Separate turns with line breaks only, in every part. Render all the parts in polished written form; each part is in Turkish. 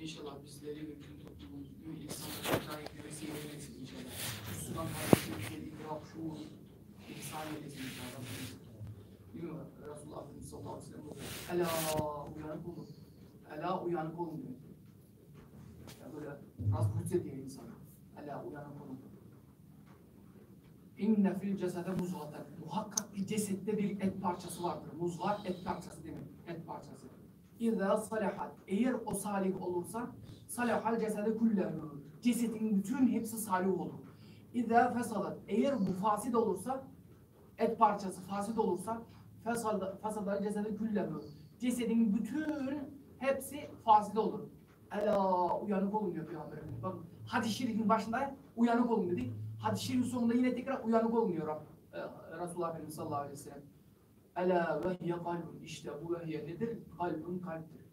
İnşallah bizleri ve bütün toplumumuzu insanlara layık vesile eylesin inşallah. Müslüman kardeşlerimize idrak, şuur, ihsan eylesin inşallah. Değil mi? Resulullah Efendimiz sallallahu aleyhi ve sellem Ela uyanık olun. Ela uyanık olun diyor. Ya böyle biraz hüccet diyor insana. Ela uyanık olun. İnne fil cesede muzgaten. Muhakkak bir cesette bir et parçası vardır. Muzgat et parçası demek. Et parçası. İzâ salahat. Eğer o salih olursa salahal cesede kullehu. Cesedin bütün hepsi salih olur. İzâ fesadat. Eğer bu fasid olursa et parçası fasid olursa fesadal cesede kullehu. Cesedin bütün hepsi fasid olur. Ela uyanık olun diyor Peygamberimiz. Bakın hadis-i şerifin başında uyanık olun dedik. Hadis-i şerifin sonunda yine tekrar uyanık olun diyor Resulullah Efendimiz sallallahu aleyhi ve sellem. Ela vehye kalbun. İşte bu vehye nedir? Kalbun kalptir.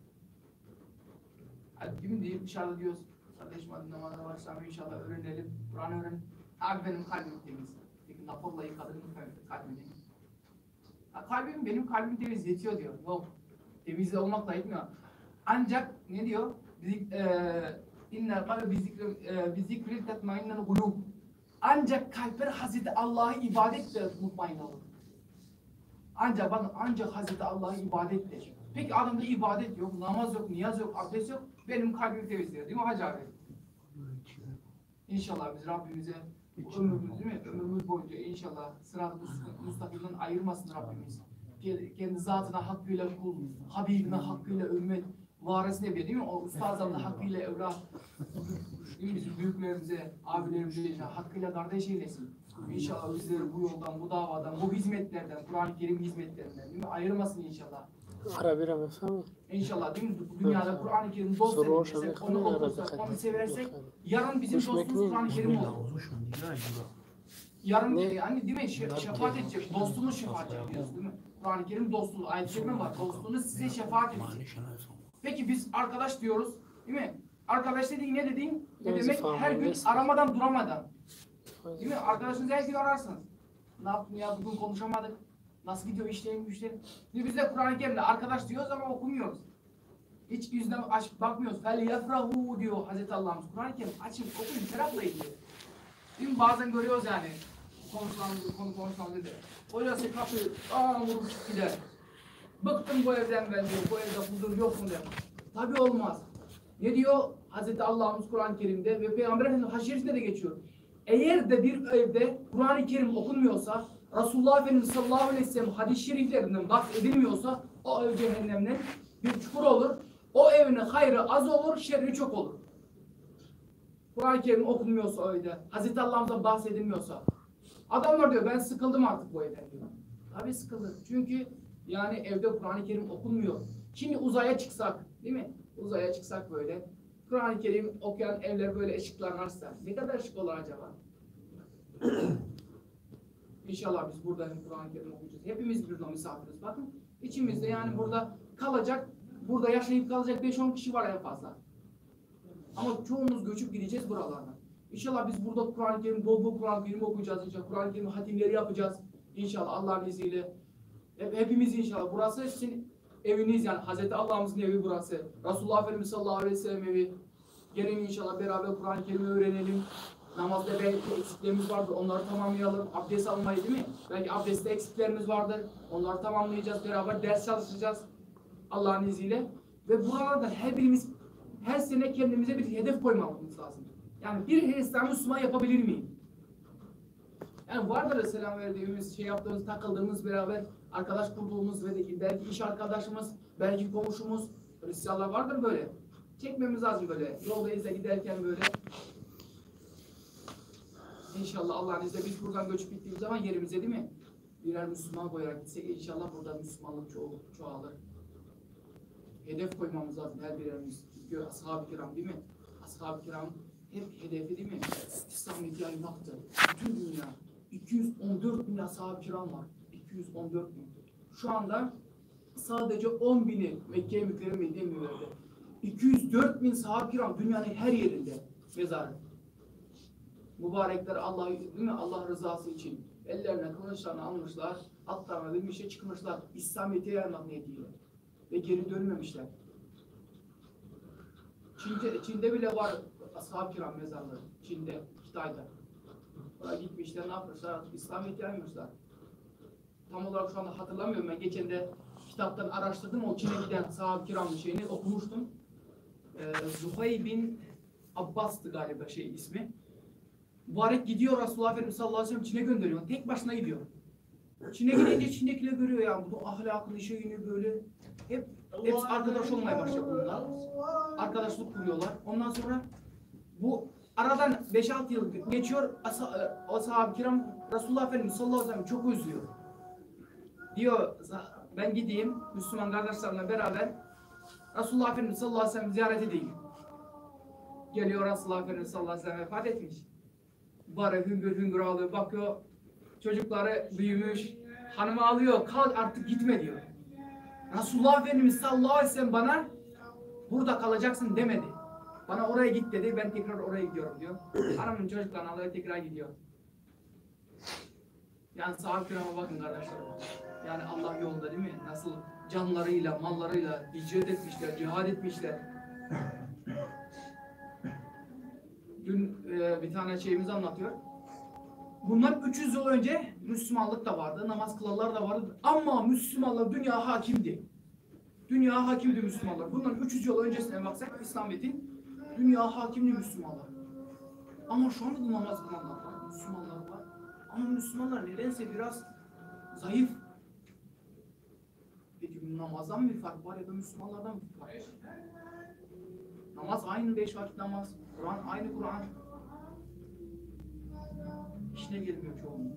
Hadi değil mi diyeyim dışarıda diyoruz. Kardeşim hadi namaza başlamayı inşallah öğrenelim. Kur'an öğrenelim. Abi benim kalbim temiz. Peki napolla yıkadığım kalbim temiz. Kalbim benim kalbim temiz yetiyor diyor. Yok. Temizle olmakla yetmiyor. Ancak ne diyor? İnnel kalbi bizikri tetmainnel kulub. Ancak kalpler Hazreti Allah'a ibadetle mutmain olur. Ancak Hazreti Allah'a ibadetle. Peki adamda ibadet yok, namaz yok, niyaz yok, abdest yok. Benim kalbim temiz diyor. Değil mi Hacı abi? İnşallah biz Rabbimize ömrümüz değil mi? Ömrümüz boyunca inşallah sırat-ı mustakimden ayırmasın Rabbimiz. Kendi zatına hakkıyla kul, Habibine hakkıyla ümmet, varisine bir değil mi? O ustazlarına hakkıyla evlat, değil mi? Bizim büyüklerimize, abilerimize hakkıyla kardeş eylesin. İnşallah bizleri bu yoldan, bu davadan, bu hizmetlerden, Kur'an-ı Kerim hizmetlerinden değil mi? Ayırmasın inşallah. İnşallah değil mi? Bu dünyada Kur'an-ı Kerim dost edinirsek, onu okursak, onu seversek, yarın bizim dostumuz Kur'an-ı Kerim olur. Yarın yani değil mi? Şefaat edecek, dostumuz şefaat ediyoruz değil mi? Kur'an-ı Kerim dostluğu, ayet-i kerime var. Dostluğunuz size şefaat edecek. Peki biz arkadaş diyoruz, değil mi? Arkadaş dediğin ne dediğin? Ne demek? Her gün aramadan duramadan. Değil mi? Arkadaşınızı her gün ararsınız. Ne yaptın ya bugün konuşamadık. Nasıl gidiyor işlerin güçlerin? Biz de Kur'an-ı Kerim'de arkadaş diyoruz ama okumuyoruz. Hiç yüzüne açıp bakmıyoruz. Fel yefrahu diyor Hazreti Allah'ımız. Kur'an-ı Kerim açın okuyun seraplayın diyor. Değil mi? Bazen görüyoruz yani. Konu konuşmamızı diyor. Hocası kapıyı vurup çık gider. Bıktım bu evden ben diyor. Bu evde huzur yok mu diyor. Tabi olmaz. Ne diyor Hazreti Allah'ımız Kur'an-ı Kerim'de ve Peygamber Efendimiz Haşerif'te de geçiyor. Eğer de bir evde Kur'an-ı Kerim okunmuyorsa, Resulullah Efendimiz sallallahu aleyhi ve sellem hadis-i şeriflerinden bahsedilmiyorsa o ev cehennemden bir çukur olur. O evin hayrı az olur, şerri çok olur. Kur'an-ı Kerim okunmuyorsa o evde, Hazreti Allah'ımızdan bahsedilmiyorsa. Adamlar diyor ben sıkıldım artık bu evden diyor. Tabii sıkıldı. Çünkü yani evde Kur'an-ı Kerim okunmuyor. Şimdi uzaya çıksak, değil mi? Uzaya çıksak böyle. Kur'an-ı Kerim okuyan evler böyle ışıklanarsa ne kadar ışık olur acaba? İnşallah biz burada Kur'an-ı Kerim okuyacağız. Hepimiz burada misafiriz. Bakın içimizde yani burada kalacak, burada yaşayıp kalacak 5-10 kişi var en fazla. Ama çoğumuz göçüp gideceğiz buralardan. İnşallah biz burada Kur'an-ı Kerim, bol Kur'an-ı Kerim okuyacağız inşallah. Kur'an-ı Kerim hatimleri yapacağız. İnşallah Allah'ın izniyle. Hepimiz inşallah. Burası sizin eviniz yani. Hazreti Allah'ımızın evi burası. Resulullah Efendimiz sallallahu aleyhi ve sellem evi. Gelin inşallah beraber Kur'an-ı Kerim'i öğrenelim. Namazda belki eksiklerimiz vardır. Onları tamamlayalım. Abdest almayı değil mi? Belki abdestte eksiklerimiz vardır. Onları tamamlayacağız. Beraber ders çalışacağız. Allah'ın izniyle. Ve buralarda her birimiz her sene kendimize bir hedef koymamız lazım. Yani bir Hristiyan Müslüman yapabilir miyim? Yani vardır selam verdiğimiz, şey yaptığımız, takıldığımız, beraber arkadaş kurduğumuz ve belki iş arkadaşımız, belki komşumuz, Hristiyanlar vardır böyle. Çekmemiz lazım böyle. Yoldayız da giderken böyle. İnşallah Allah'ın izniyle biz buradan göçüp gittiğimiz zaman yerimize değil mi? Birer Müslüman koyarak gitsek inşallah burada Müslümanlık çoğalır. Hedef koymamız lazım her birimiz. Çünkü ashab-ı kiram değil mi? Ashab-ı kiram hep hedefi değil mi? İslamiyet'i yaymaktı. Bütün dünya. 214 bin ashab-ı kiram var. 214 bin. Şu anda sadece 10 bini Mekke-i Mükerreme'de müverdi. 204 bin sahabe-i kiram dünyanın her yerinde mezarı. Mübarekler Allah rızası için ellerine kılıçlarını almışlar, altlarına bir şey çıkmışlar. İslamiyet'i yaymak niyetiyle. Ve geri dönmemişler. Çin'de bile var ashab-ı kiram mezarları. Çin'de, Kitay'da. Oraya gitmişler, ne yapmışlar? İslamiyet'i yaymışlar. Tam olarak şu anda hatırlamıyorum, ben geçen de kitaptan araştırdım, o Çin'e giden ashab-ı kiramın şeyini okumuştum. Zuhay bin Abbas'tı galiba ismi. Mübarek gidiyor, Resulullah Efendimiz sallallahu aleyhi ve sellem Çin'e gönderiyor. Tek başına gidiyor. Çin'e gidince Çin'dekiler görüyor ya, bu ahlakını, şeyini böyle. Hepsi arkadaş olmaya başlıyor bunlar. Arkadaşlık kuruyorlar. Ondan sonra bu aradan 5-6 yıl geçiyor. Ashab-ı kiram Resulullah Efendimiz sallallahu aleyhi ve sellem çok özlüyor. Diyor, ben gideyim Müslüman kardeşlerimle beraber Resulullah Efendimiz sallallahu aleyhi ve sellem ziyaret edeyim. Geliyor, Resulullah Efendimiz sallallahu aleyhi ve sellem vefat etmiş. Bari hüngür hüngür ağlıyor, bakıyor çocukları büyümüş, hanımı alıyor, kal artık gitme diyor. Resulullah Efendimiz sallallahu aleyhi ve sellem bana burada kalacaksın demedi. Bana oraya git dedi, ben tekrar oraya gidiyorum diyor. Hanımın çocuklarını alıyor, tekrar gidiyor. Yani sahabe-i kirama bakın kardeşlerim. Yani Allah yolunda değil mi? Nasıl canlarıyla, mallarıyla hicret etmişler, cihad etmişler. Dün bir tane şeyimizi anlatıyor. Bunlar 300 yıl önce Müslümanlık da vardı, namaz kılanlar da vardı. Ama Müslümanlar dünya hakimdi. Dünya hakimdi Müslümanlar. Bundan 300 yıl öncesine baksak İslamiyet'in dünya hakimdi Müslümanlar. Ama şu anda da namaz kılanlar var, Müslümanlar var. Ama Müslümanlar nedense biraz zayıf. Peki namazdan mı bir fark var ya da Müslümanlardan mı bir fark var? Namaz aynı 5 vakit namaz, Kur'an aynı Kur'an. İşine gelmiyor çoğunun.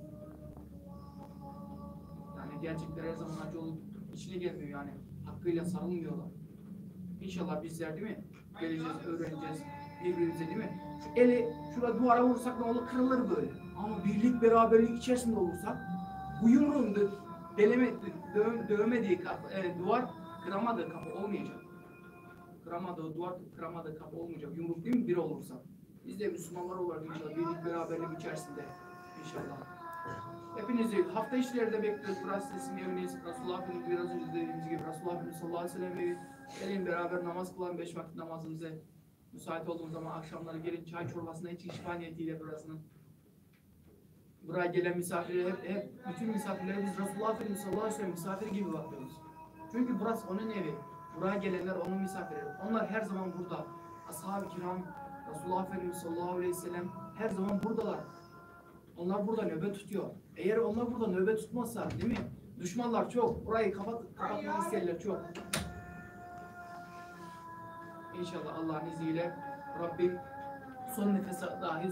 Yani gerçekler her zaman acı olup içine gelmiyor yani. Hakkıyla sarılmıyorlar. İnşallah bizler değil mi? Geleceğiz, öğreneceğiz birbirimize değil mi? Şu eli şurada duvara vursak ne olur? Kırılır böyle. Ama birlik beraberlik içerisinde olursak bu yumruğun dövmediği duvar kıramadığı kapı olmayacak. Kıramadığı duvar, kıramadığı kapı olmayacak. Yumruk değil mi? Bir olursa. Biz de Müslümanlar olarak inşallah birlik beraberlik içerisinde inşallah. Hepinizi hafta işlerde bekliyoruz. Burası sizin eviniz. Resulullah Efendimiz biraz önce dediğimiz gibi Resulullah Efendimiz sallallahu aleyhi ve sellem evi. Gelin beraber namaz kılan 5 vakit namazımızı müsait olduğumuz zaman akşamları gelin çay çorbasına için şifa niyetiyle burasının. Buraya gelen misafirleri hep bütün misafirleri biz Resulullah Efendimiz sallallahu aleyhi ve sellem misafir gibi bakıyoruz. Çünkü burası onun evi. Buraya gelenler onun misafirleri. Onlar her zaman burada. Ashab-ı kiram, Resulullah Efendimiz sallallahu aleyhi ve sellem her zaman buradalar. Onlar burada nöbet tutuyor. Eğer onlar burada nöbet tutmazsa değil mi? Düşmanlar çok. Burayı kapatmak isterler çok. İnşallah Allah'ın izniyle Rabbim son nefese dahil,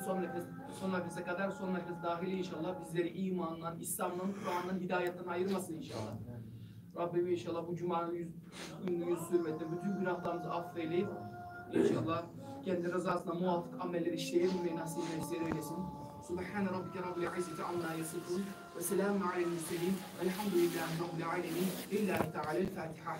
son nefese kadar son nefes dahil inşallah bizleri imandan, İslam'dan, Kur'an'dan, hidayetten ayırmasın inşallah. Rabbim inşallah bu Cuma'nın yüz hürmetine bütün günahlarımızı affeyleyip inşallah kendi rızasına muvafık ameller işleyebilmeyi nasip eylesin. Subhane rabbike rabbil izzeti amma yasifun ve selamun alel murselin velhamdülillahi rabbil alemin. Lillahi teala'l Fatiha.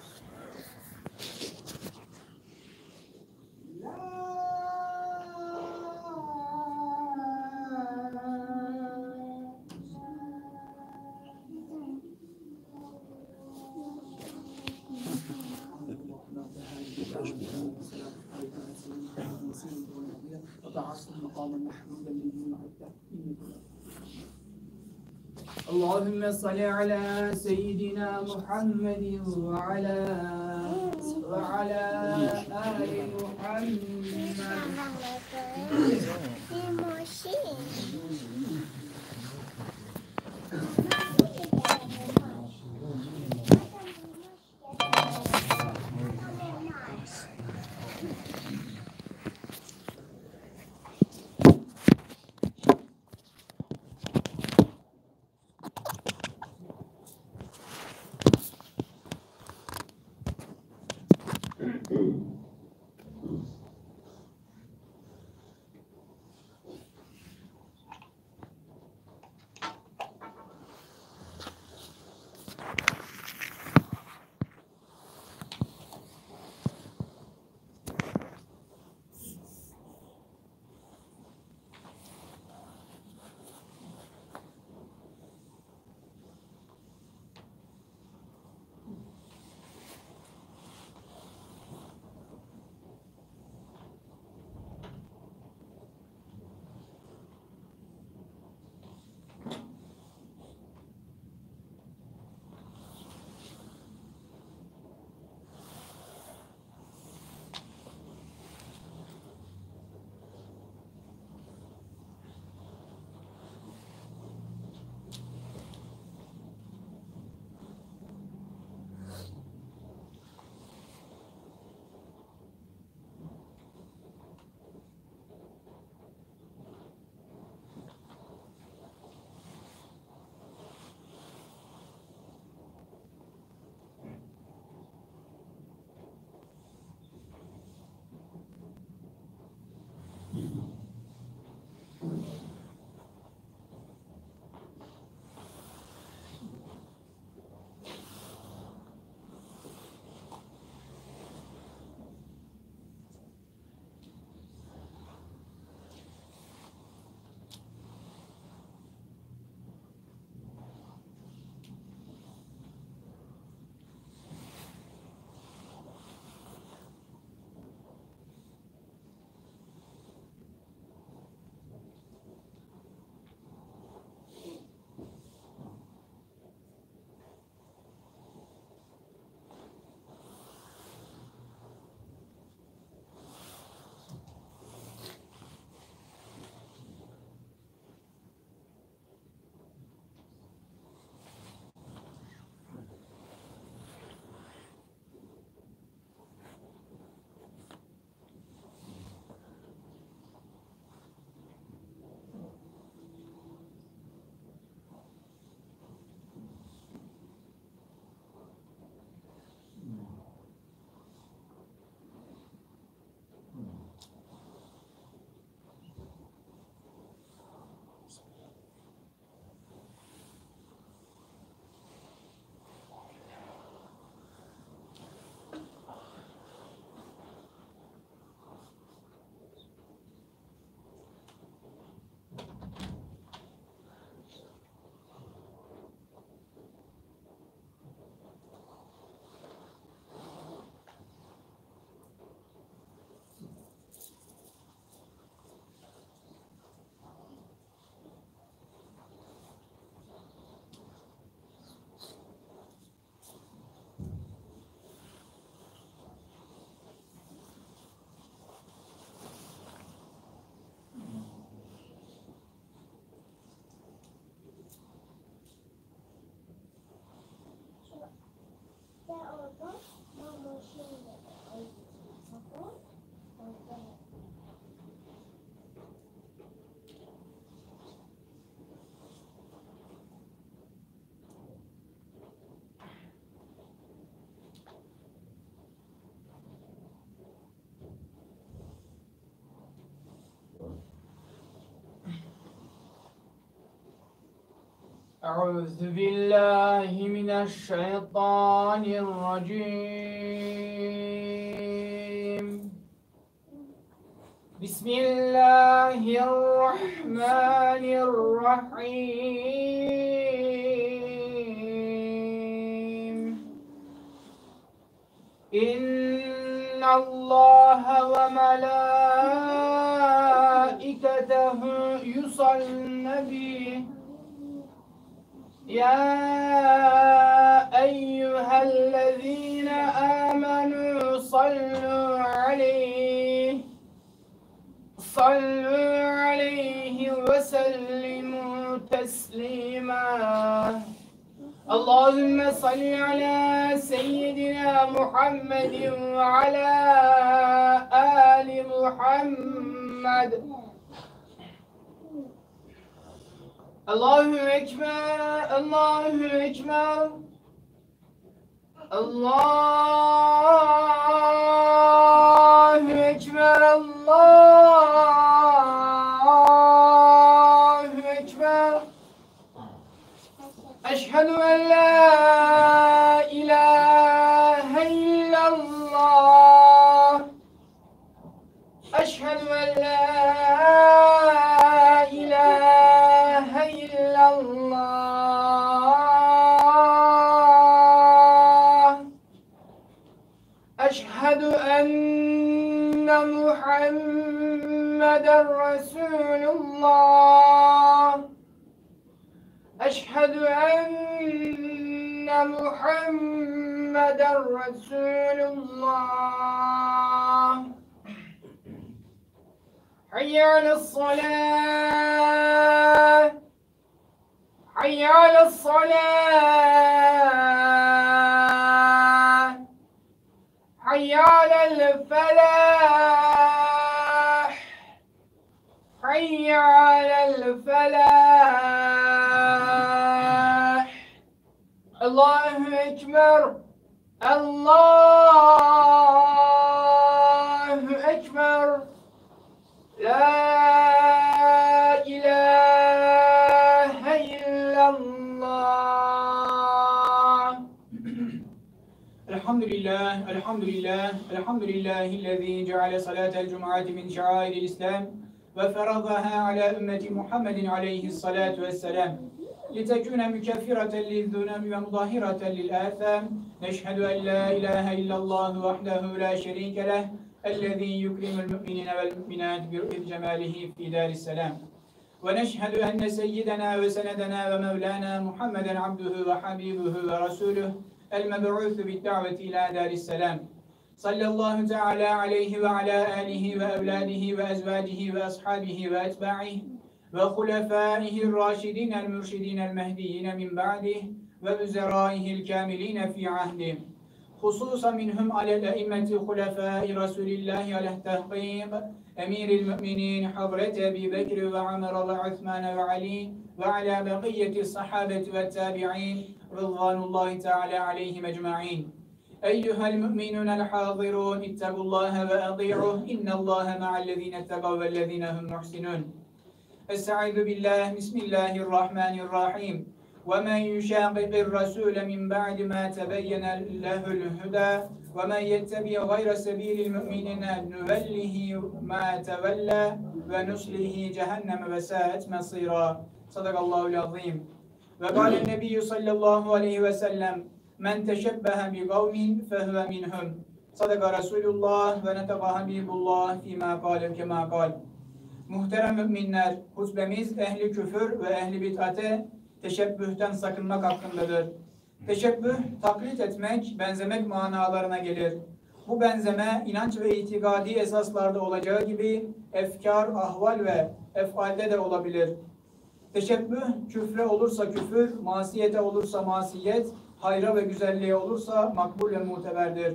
اللهم صل على سيدنا محمد وعلى آل محمد أعوذ بالله من الشيطان الرجيم بسم الله الرحمن الرحيم إن الله وملائكته يصلون به يا أيها الذين آمنوا صلوا عليه وسلموا تسليما اللهم صل على سيدنا محمد وعلى آل محمد Allahu Ekber, Allahu Ekber, Allahu Ekber, Allahu Ekber. Eşhedü en la ilahe illallah. Eşhedü en la ilahe illallah. Eşhedü enne Muhammeden Resulullah. Eşhedü enne Muhammeden Resulullah. Hayy ale's-salâh. Hayy ale's-salâh. Hayy alel-felâh. Hayy alel-felâh. Allahu Ekber. Allahu Ekber. La ilahe illallah. Elhamdülillah, elhamdülillah, elhamdülillahillezî ceale salâtel cum'ati min şa'airil İslam ve feradaha ala ümmeti Muhammedin aleyhissalâtu vesselam. لِتَكُونَ مُكَفِّرَةً لِلذُّنُوبِ وَمُطَهِّرَةً لِلْآثَامِ نَشْهَدُ أَنْ لَا إِلَٰهَ إِلَّا اللّٰهُ وَحْدَهُ لَا شَرِيكَ لَهُ الذي يكرم المؤمنين والمؤمنات برؤية جماله في دار السلام ونشهد أن سيدنا وسندنا ومولانا محمدا عبده وحبيبه ورسوله المبعوث بالدعوة إلى دار السلام صلى الله تعالى عليه وعلى آله وأولاده وأزواجه وأصحابه وأتباعه وخلفائه الراشدين المرشدين المهديين من بعده ووزرائه الكاملين في عهده خصوصا منهم على الأئمة خلفاء رسول الله على التحقيق أمير المؤمنين حضرة أبي بكر وعمر وعثمان وعلي وعلى بقية الصحابة والتابعين رضوان الله تعالى عليهم أجمعين أيها المؤمنون الحاضرون اتقوا الله وأطيعوه إن الله مع الذين اتقوا والذين هم محسنون استعيذ بالله بسم الله الرحمن الرحيم ومن يشاقق الرسول من بعد ما تبين له الهدى ومن يتبع غير سبيل المؤمنين نوله ما تولى ونصله جهنم وساءت مصيرا صدق الله العظيم وقال النبي صلى الله عليه وسلم من تشبه بقوم فهو منهم صدق رسول الله ونطق حبيب الله فيما قال كما قال. Muhterem müminler, hutbemiz ehli küfür ve ehli bid'ate teşebbühten sakınmak hakkındadır. Teşebbüh, taklit etmek, benzemek manalarına gelir. Bu benzeme, inanç ve itikadi esaslarda olacağı gibi efkar, ahval ve efalde de olabilir. Teşebbüh, küfre olursa küfür, masiyete olursa masiyet, hayra ve güzelliğe olursa makbul ve muteberdir.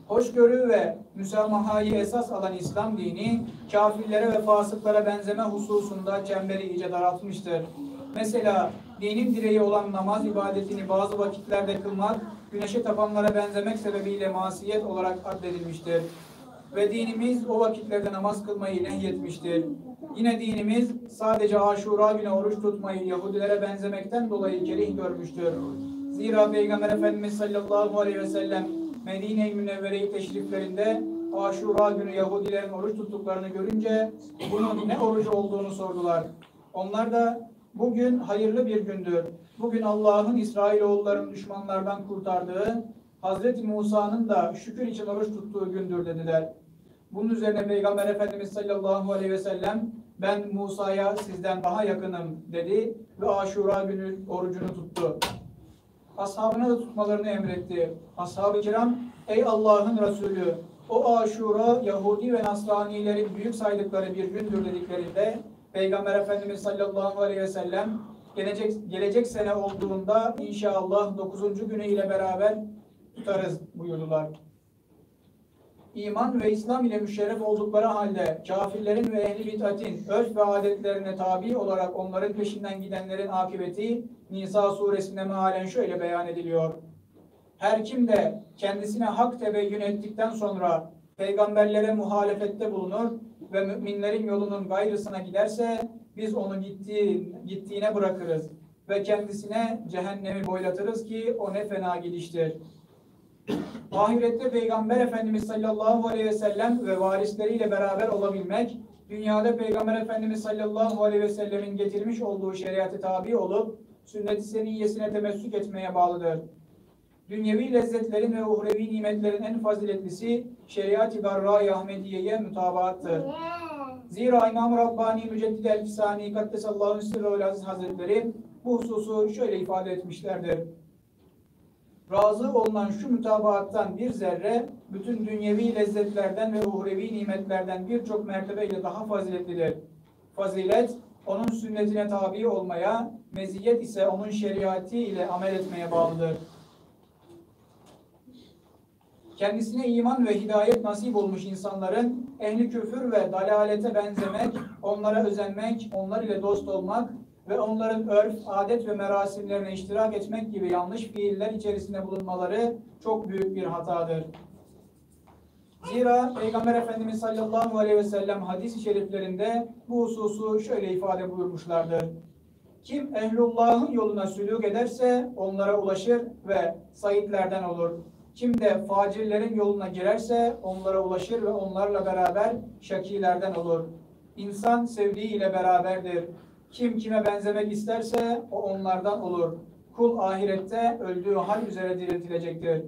Hoşgörü ve müsamahayı esas alan İslam dini, kafirlere ve fasıklara benzeme hususunda çemberi iyice daraltmıştır. Mesela dinin direği olan namaz ibadetini bazı vakitlerde kılmak, güneşe tapanlara benzemek sebebiyle masiyet olarak addedilmiştir.
ve dinimiz o vakitlerde namaz kılmayı nehyetmiştir. Yine dinimiz sadece Aşura günü oruç tutmayı Yahudilere benzemekten dolayı kerih görmüştür. Zira Peygamber Efendimiz sallallahu aleyhi ve sellem Medine-i Münevvere-i teşriflerinde Aşura günü Yahudilerin oruç tuttuklarını görünce bunun ne orucu olduğunu sordular. Onlar da bugün hayırlı bir gündür. Bugün Allah'ın İsrailoğullarını düşmanlardan kurtardığı, Hazreti Musa'nın da şükür için oruç tuttuğu gündür dediler. Bunun üzerine Peygamber Efendimiz sallallahu aleyhi ve sellem ben Musa'ya sizden daha yakınım dedi ve Aşura günü orucunu tuttu. Ashabına da tutmalarını emretti. Ashab-ı kiram, ey Allah'ın Resulü, o Aşura Yahudi ve Nasranilerin büyük saydıkları bir gündür dediklerinde Peygamber Efendimiz sallallahu aleyhi ve sellem gelecek sene olduğunda inşallah 9. günü ile beraber tutarız buyurdular. İman ve İslam ile müşerref oldukları halde kafirlerin ve ehli bid'atin örf ve adetlerine tabi olarak onların peşinden gidenlerin akıbeti Nisa suresinde mealen şöyle beyan ediliyor. Her kim de kendisine hak tebeyyün ettikten sonra peygamberlere muhalefette bulunur ve müminlerin yolunun gayrısına giderse biz onu gittiğine bırakırız ve kendisine cehennemi boylatırız ki o ne fena gidiştir. Ahirette Peygamber Efendimiz sallallahu aleyhi ve sellem ve varisleriyle beraber olabilmek, dünyada Peygamber Efendimiz sallallahu aleyhi ve sellemin getirmiş olduğu şeriatı tabi olup, sünnet-i seniyyesine temessük etmeye bağlıdır. Dünyevi lezzetlerin ve uhrevi nimetlerin en faziletlisi, şeriat-ı garra-i Ahmediye'ye mutabaattır. Zira İmam-ı Rabbani Müceddid el-Fisani Kaddesallahu Sirru'l Aziz Hazretleri bu hususu şöyle ifade etmişlerdir. Razı olunan şu mütabaattan bir zerre, bütün dünyevi lezzetlerden ve uhrevi nimetlerden birçok mertebeyle daha faziletlidir. Fazilet, onun sünnetine tabi olmaya, meziyet ise onun şeriatı ile amel etmeye bağlıdır. Kendisine iman ve hidayet nasip olmuş insanların ehli küfür ve dalalete benzemek, onlara özenmek, onlar ile dost olmak ve onların örf, adet ve merasimlerine iştirak etmek gibi yanlış fiiller içerisinde bulunmaları çok büyük bir hatadır. Zira Peygamber Efendimiz sallallahu aleyhi ve sellem hadis-i şeriflerinde bu hususu şöyle ifade buyurmuşlardır. Kim ehlullah'ın yoluna sülûk ederse onlara ulaşır ve saitlerden olur. Kim de facirlerin yoluna girerse onlara ulaşır ve onlarla beraber şakilerden olur. İnsan sevdiğiyle beraberdir. Kim kime benzemek isterse o onlardan olur. Kul ahirette öldüğü hal üzere diriltilecektir.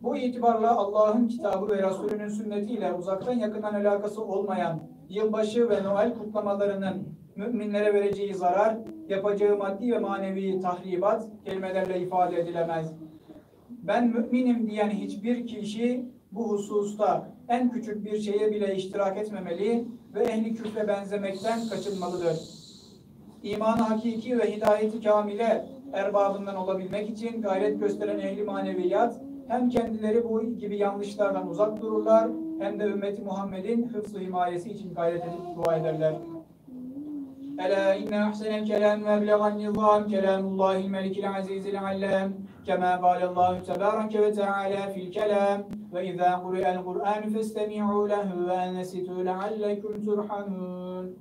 Bu itibarla Allah'ın kitabı ve Resulünün sünnetiyle uzaktan yakından alakası olmayan yılbaşı ve Noel kutlamalarının müminlere vereceği zarar, yapacağı maddi ve manevi tahribat kelimelerle ifade edilemez. Ben müminim diyen hiçbir kişi bu hususta en küçük bir şeye bile iştirak etmemeli ve ehli küfre benzemekten kaçınmalıdır. İman-ı hakiki ve hidayeti kamile erbabından olabilmek için gayret gösteren ehli maneviyat hem kendileri bu gibi yanlışlardan uzak dururlar hem de ümmeti Muhammed'in hıfz-ı himayesi için gayret edip dua ederler. Ela inne ahsenel kelam ve eblegan nizam kelamullahil melikil azizil allam kema kâlallahu tebâreke ve teâlâ fil kelam ve izâ kuri'el Kur'an festemi'û lehu ve ennesitû leallekum turhamûn.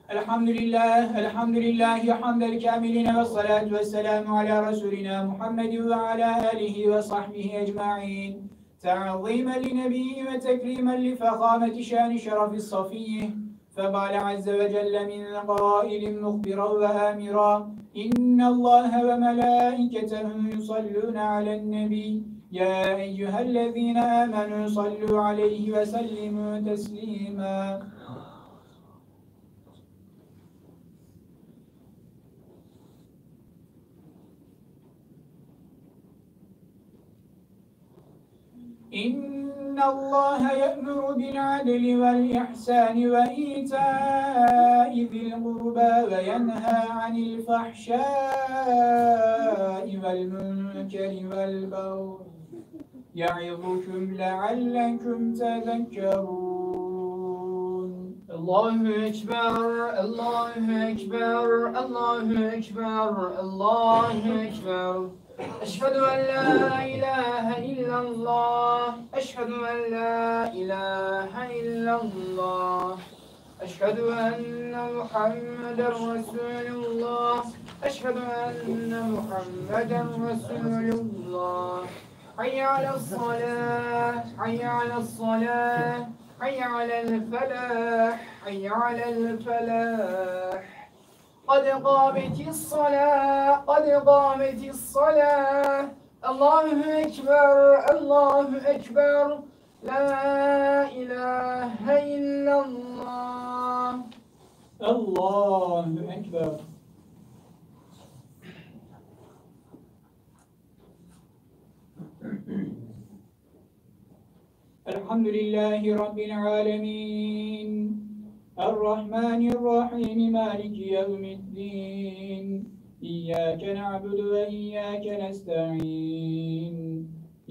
Elhamdülillahi hamdel kâmiline ve salatu ve selamu ala Resulina Muhammedin ve ala alihi ve sahbihi ecma'in. Ta'zimen li nebiyyi ve tekrimen li fekâmeti şâni şerefis safiyyih. فقال عز وجل من قائل مخبرا وآمرا إن الله وملائكته يصلون على النبي يا أيها الذين آمنوا صلوا عليه وسلموا تسليما. إن الله يأمر بالعدل والإحسان وإيتاء ذي القربى وينهى عن الفحشاء والمنكر والبغي يعظكم لعلكم تذكرون.
Allahu Ekber, Allahu Ekber, Allahu Ekber, Allahu Ekber. Eşhedü en la ilahe illallah, eşhedü en la ilahe illallah. Eşhedü enne Muhammeden Resulullah, eşhedü enne Muhammeden Resulullah. Hayye alel-salah, hayye alel-salah. حي على الفلاح حي على الفلاح قد قامت الصلاة قد قامت الصلاة الله أكبر الله أكبر لا إله إلا الله
الله أكبر. الحمد لله رب العالمين الرحمن الرحيم مالك يوم الدين إياك نعبد وإياك نستعين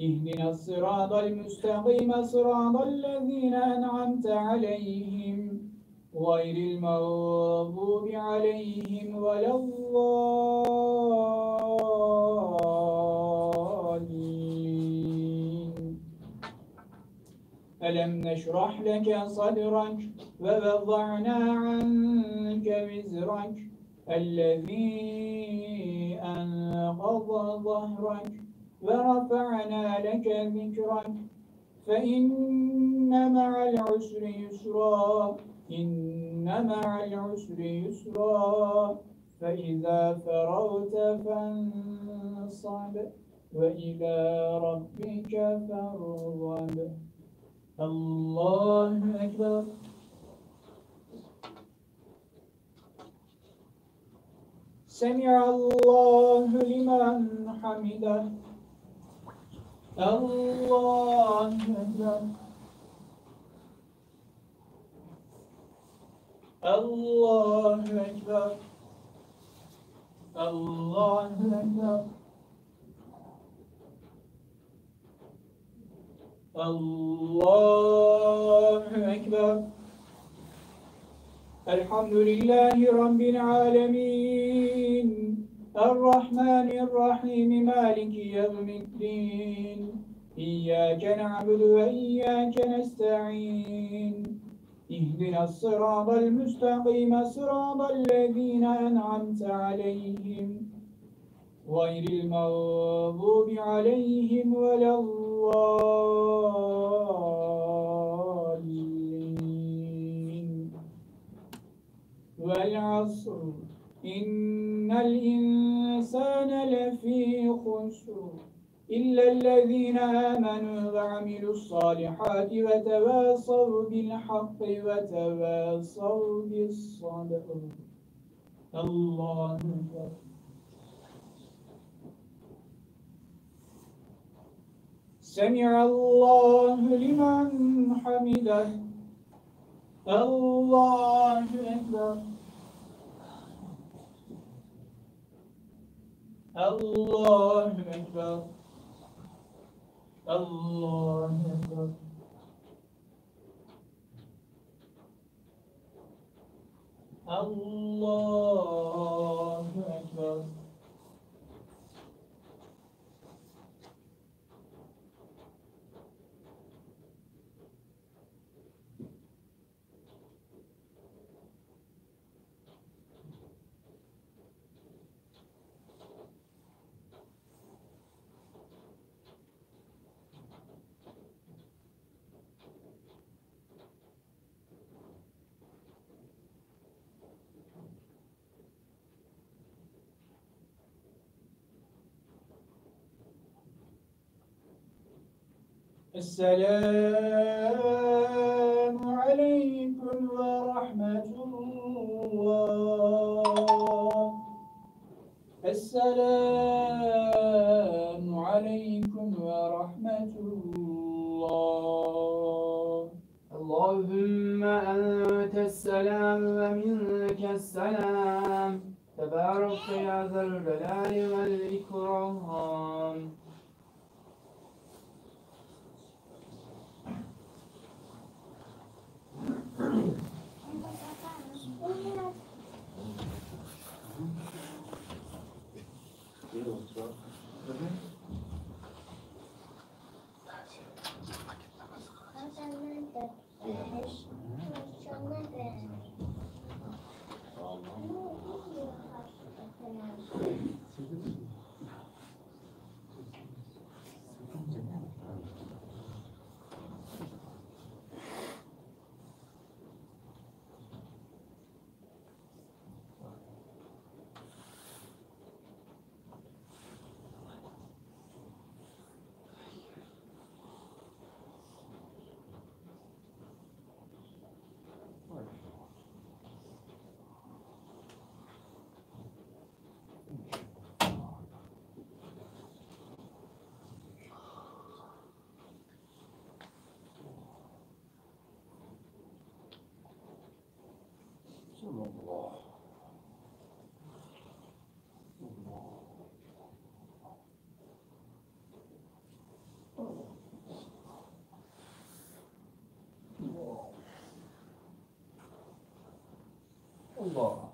اهدنا الصراط المستقيم صراط الذين أنعمت عليهم غير المغضوب عليهم ولا الضالين. ألم نشرح لك صدرك ووضعنا عنك وزرك الذي أنقض ظهرك ورفعنا لك ذكرك فإن مع العسر يسرا إن مع العسر يسرا فإذا فرغت فانصب وإلى ربك فارغب. الله أكبر. سمع الله لمن حمده. الله أكبر. الله أكبر. الله أكبر. الله أكبر. الحمد لله رب العالمين الرحمن الرحيم مالك يوم الدين إياك نعبد وإياك نستعين اهدنا الصراط المستقيم صراط الذين أنعمت عليهم غير المغضوب عليهم ولا الضالين. والعصر إن الإنسان لفي خسر إلا الذين آمنوا وعملوا الصالحات وتواصوا بالحق وتواصوا بالصبر. الله أكبر. سمع الله لمن حمده. الله أكبر. الله أكبر. الله أكبر. الله أكبر. السلام عليكم ورحمة الله. السلام عليكم ورحمة الله.
اللهم أنت السلام ومنك السلام تبارك يا ذا الجلال والإكرام.
Allah. Allah.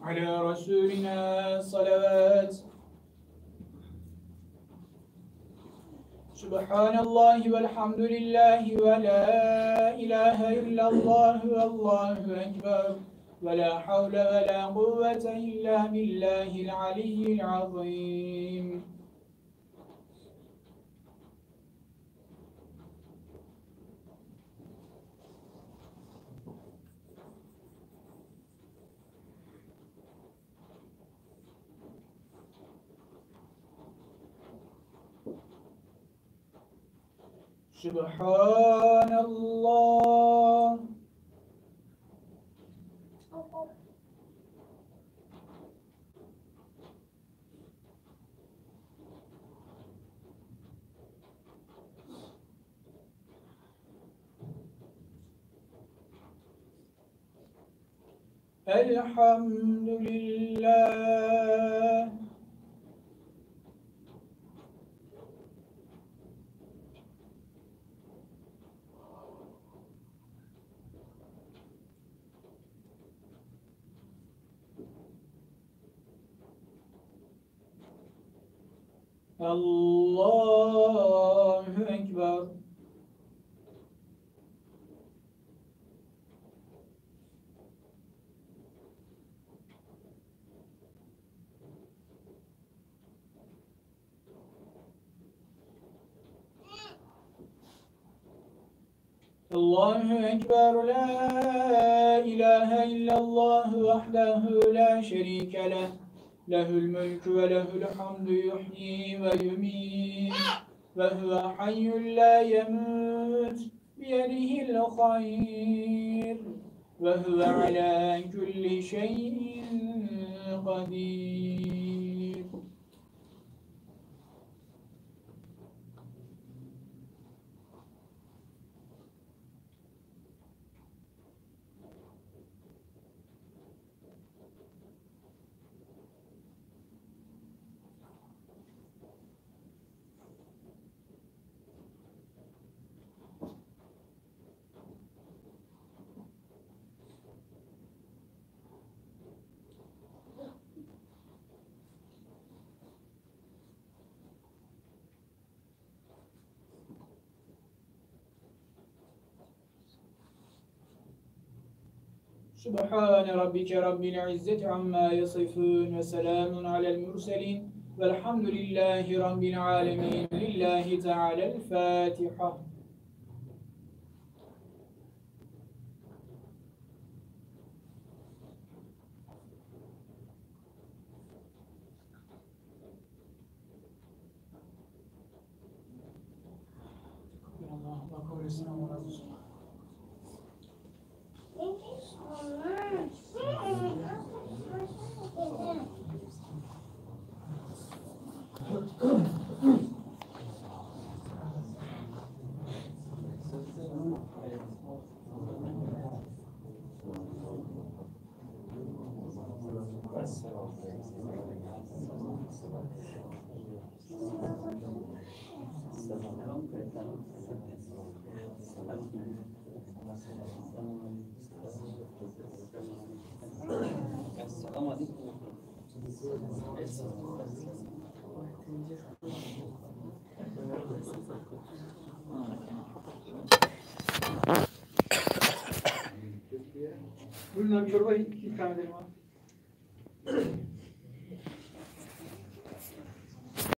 على رسولنا صلوات. سبحان الله والحمد لله ولا إله إلا الله والله أكبر ولا حول ولا قوة إلا بالله العلي العظيم. سبحان الله. الحمد لله. الله أكبر. الله أكبر. لا إله إلا الله وحده لا شريك له، له الملك وله الحمد يحيي ويميت وهو حي لا يموت بيده الخير وهو على كل شيء قدير. Subhane rabbike rabbil izzeti amma yasifun ve selamun alel murselin velhamdülillahi rabbil alemin. Lillahi Teala'l Fatiha. Allah kabul etsin. Allah razı olsun. Buyurun abi çorba ikram edelim abi.